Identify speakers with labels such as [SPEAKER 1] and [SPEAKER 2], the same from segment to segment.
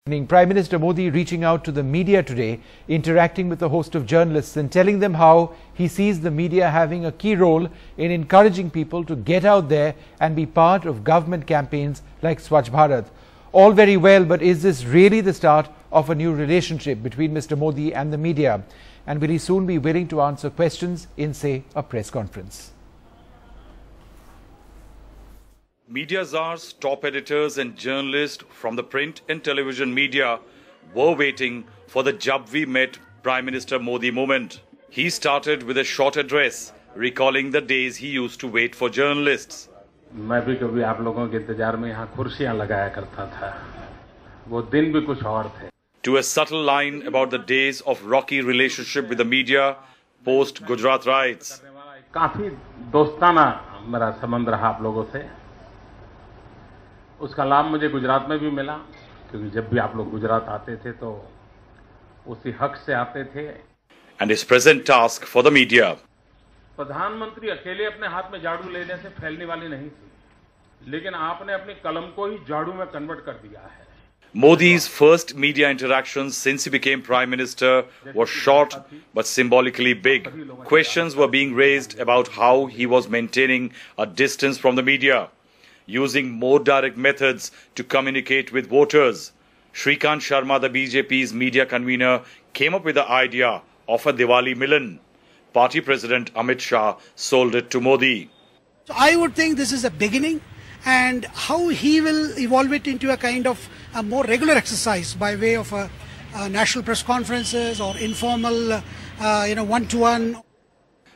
[SPEAKER 1] Prime Minister Modi reaching out to the media today, interacting with a host of journalists and telling them how he sees the media having a key role in encouraging people to get out there and be part of government campaigns like Swachh Bharat. All very well, but is this really the start of a new relationship between Mr. Modi and the media? And will he soon be willing to answer questions in, say, a press conference?
[SPEAKER 2] Media czars, top editors and journalists from the print and television media were waiting for the "Jab we met Prime Minister Modi" moment. He started with a short address, recalling the days he used to wait for journalists.
[SPEAKER 3] मैं भी कभी आप लोगों के इंतजार में यहाँ कुर्सियाँ लगाया करता था। वो दिन भी कुछ और थे।
[SPEAKER 2] To a subtle line about the days of rocky relationship with the media post Gujarat riots.
[SPEAKER 3] काफी दोस्ताना मेरा संबंध रहा आप लोगों से। उसका लाभ मुझे गुजरात में भी मिला, क्योंकि जब भी आप लोग गुजरात आते थे तो उसी हक से आते थे।
[SPEAKER 2] And his present task for the media.
[SPEAKER 3] प्रधानमंत्री अकेले अपने हाथ में झाड़ू लेने से फैलने वाली नहीं थी, लेकिन आपने अपनी कलम को ही झाड़ू में कन्वर्ट कर दिया है।
[SPEAKER 2] Modi's first media interaction since he became Prime Minister was short but symbolically big. Questions were being raised about how he was maintaining a distance from the media, using more direct methods to communicate with voters. Shrikant Sharma, the BJP's media convener, came up with the idea of a Diwali Milan. Party President Amit Shah sold it to Modi.
[SPEAKER 4] So I would think this is a beginning, and how he will evolve it into a kind of a more regular exercise by way of national press conferences or informal, one-to-one.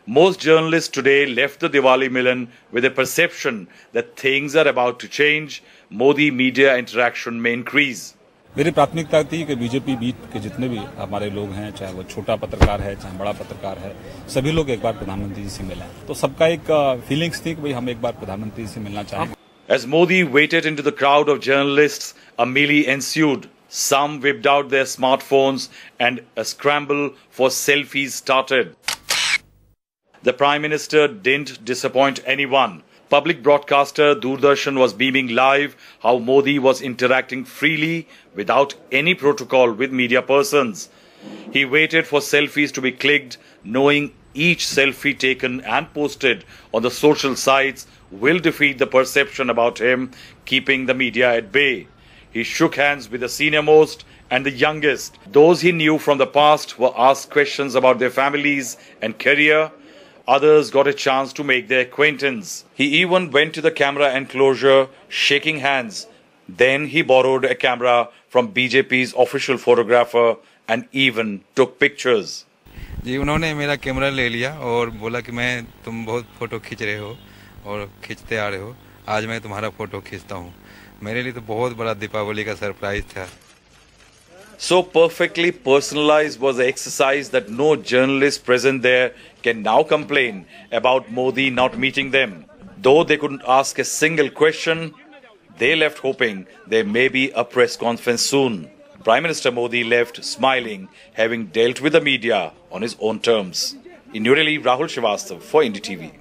[SPEAKER 2] Most journalists today left the Diwali Milan with a perception that things are about to change. Modi media interaction may increase.
[SPEAKER 5] मेरी प्राथमिकता थी कि BJP beat के जितने भी हमारे लोग हैं, चाहे वो छोटा पत्रकार है, चाहे बड़ा पत्रकार है, सभी लोग एक बार प्रधानमंत्री जी से मिलें। तो सबका एक फीलिंग्स थी कि भाई हम एक बार प्रधानमंत्री से मिलना चाहें।
[SPEAKER 2] As Modi waited into the crowd of journalists, a melee ensued. Some whipped out their smartphones and a scramble for selfies started. The Prime Minister didn't disappoint anyone. Public broadcaster Doordarshan was beaming live how Modi was interacting freely without any protocol with media persons. He waited for selfies to be clicked, knowing each selfie taken and posted on the social sites will defeat the perception about him, keeping the media at bay. He shook hands with the senior-most and the youngest. Those he knew from the past were asked questions about their families and career. Others got a chance to make their acquaintance. He even went to the camera enclosure, shaking hands. Then he borrowed a camera from BJP's official photographer and even took pictures.
[SPEAKER 6] जी उन्होंने मेरा camera ले लिया और बोला कि तुम बहुत photo खींच रहे हो और खींचते आ रहे हो, आज मैं तुम्हारा फोटो खींचता हूँ। मेरे लिए तो बहुत बड़ा दीपावली का सरप्राइज था।
[SPEAKER 2] So perfectly personalized was the exercise that no journalist present there can now complain about Modi not meeting them. Though they couldn't ask a single question, they left hoping there may be a press conference soon. Prime Minister Modi left smiling, having dealt with the media on his own terms. In New Delhi, Rahul Srivastava for Indie TV.